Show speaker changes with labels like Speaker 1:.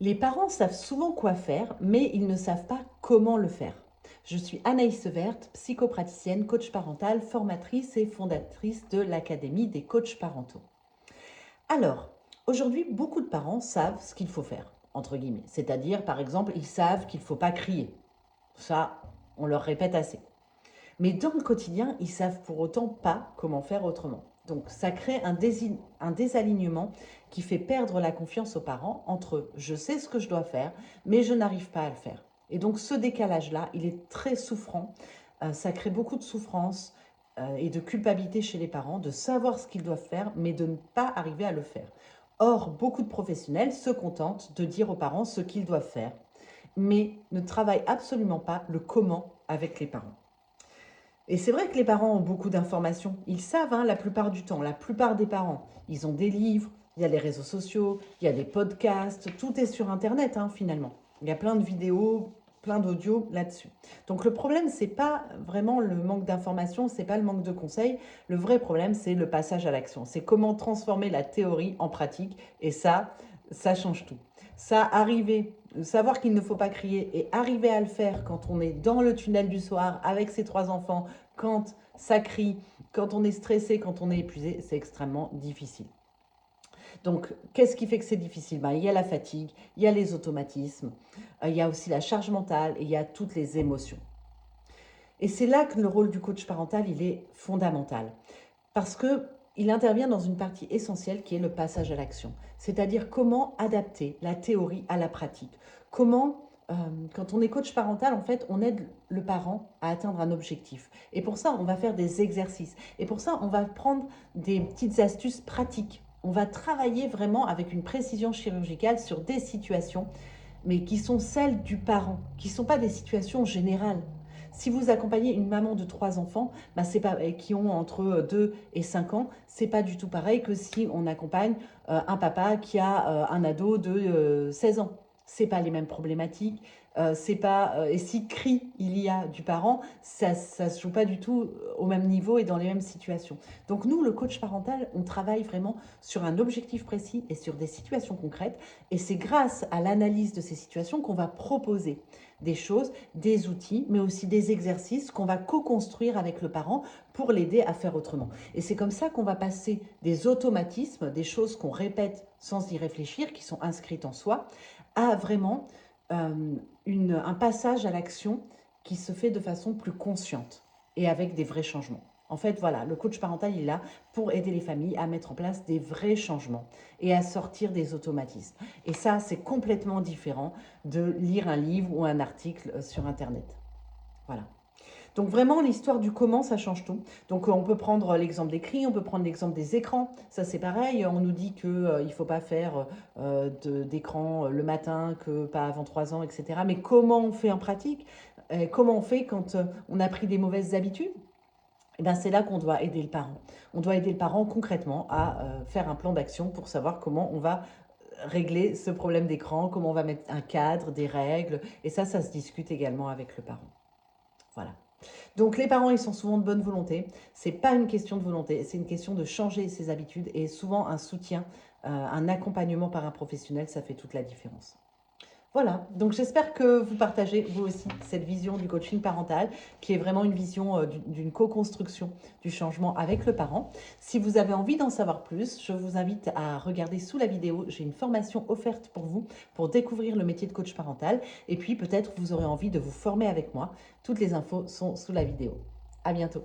Speaker 1: Les parents savent souvent quoi faire, mais ils ne savent pas comment le faire. Je suis Anaïs Severt, psychopraticienne, coach parental, formatrice et fondatrice de l'Académie des coachs parentaux. Alors, aujourd'hui, beaucoup de parents savent ce qu'il faut faire, entre guillemets. C'est-à-dire, par exemple, ils savent qu'il ne faut pas crier. Ça, on leur répète assez. Mais dans le quotidien, ils savent pour autant pas comment faire autrement. Donc ça crée un désalignement qui fait perdre la confiance aux parents entre je sais ce que je dois faire, mais je n'arrive pas à le faire. Et donc ce décalage-là, il est très souffrant. Ça crée beaucoup de souffrance et de culpabilité chez les parents de savoir ce qu'ils doivent faire, mais de ne pas arriver à le faire. Or, beaucoup de professionnels se contentent de dire aux parents ce qu'ils doivent faire, mais ne travaillent absolument pas le comment avec les parents. Et c'est vrai que les parents ont beaucoup d'informations. Ils savent, hein, la plupart du temps, la plupart des parents. Ils ont des livres, il y a les réseaux sociaux, il y a des podcasts, tout est sur Internet, hein, finalement. Il y a plein de vidéos, plein d'audios là-dessus. Donc le problème, c'est pas vraiment le manque d'informations, c'est pas le manque de conseils. Le vrai problème, c'est le passage à l'action. C'est comment transformer la théorie en pratique. Et ça change tout. Ça, arriver, savoir qu'il ne faut pas crier et arriver à le faire quand on est dans le tunnel du soir avec ses trois enfants, quand ça crie, quand on est stressé, quand on est épuisé, c'est extrêmement difficile. Donc, qu'est-ce qui fait que c'est difficile? Il y a la fatigue, il y a les automatismes, il y a aussi la charge mentale et il y a toutes les émotions. Et c'est là que le rôle du coach parental, il est fondamental. Parce qu'il intervient dans une partie essentielle qui est le passage à l'action. C'est-à-dire comment adapter la théorie à la pratique. Comment, quand on est coach parental, en fait, on aide le parent à atteindre un objectif. Et pour ça, on va faire des exercices. Et pour ça, on va prendre des petites astuces pratiques. On va travailler vraiment avec une précision chirurgicale sur des situations, mais qui sont celles du parent, qui ne sont pas des situations générales. Si vous accompagnez une maman de trois enfants c'est pas, qui ont entre 2 et 5 ans, c'est pas du tout pareil que si on accompagne un papa qui a un ado de 16 ans. C'est pas les mêmes problématiques. C'est pas, et si cri il y a du parent, ça se joue pas du tout au même niveau et dans les mêmes situations. Donc nous, le coach parental, on travaille vraiment sur un objectif précis et sur des situations concrètes. Et c'est grâce à l'analyse de ces situations qu'on va proposer des choses, des outils, mais aussi des exercices qu'on va co-construire avec le parent pour l'aider à faire autrement. Et c'est comme ça qu'on va passer des automatismes, des choses qu'on répète sans y réfléchir, qui sont inscrites en soi, à vraiment un passage à l'action qui se fait de façon plus consciente et avec des vrais changements. En fait, voilà, le coach parental, il est là pour aider les familles à mettre en place des vrais changements et à sortir des automatismes. Et ça, c'est complètement différent de lire un livre ou un article sur Internet. Voilà. Donc vraiment, l'histoire du comment, ça change tout. Donc on peut prendre l'exemple des cris, on peut prendre l'exemple des écrans. Ça, c'est pareil. On nous dit qu'il ne faut pas faire d'écran le matin, que pas avant 3 ans, etc. Mais comment on fait en pratique? Comment on fait quand on a pris des mauvaises habitudes? C'est là qu'on doit aider le parent. On doit aider le parent concrètement à faire un plan d'action pour savoir comment on va régler ce problème d'écran, comment on va mettre un cadre, des règles. Et ça se discute également avec le parent. Voilà. Donc les parents, ils sont souvent de bonne volonté. C'est pas une question de volonté, c'est une question de changer ses habitudes et souvent un soutien, un accompagnement par un professionnel, ça fait toute la différence. Voilà, donc j'espère que vous partagez vous aussi cette vision du coaching parental qui est vraiment une vision d'une co-construction du changement avec le parent. Si vous avez envie d'en savoir plus, je vous invite à regarder sous la vidéo. J'ai une formation offerte pour vous pour découvrir le métier de coach parental et puis peut-être vous aurez envie de vous former avec moi. Toutes les infos sont sous la vidéo. À bientôt.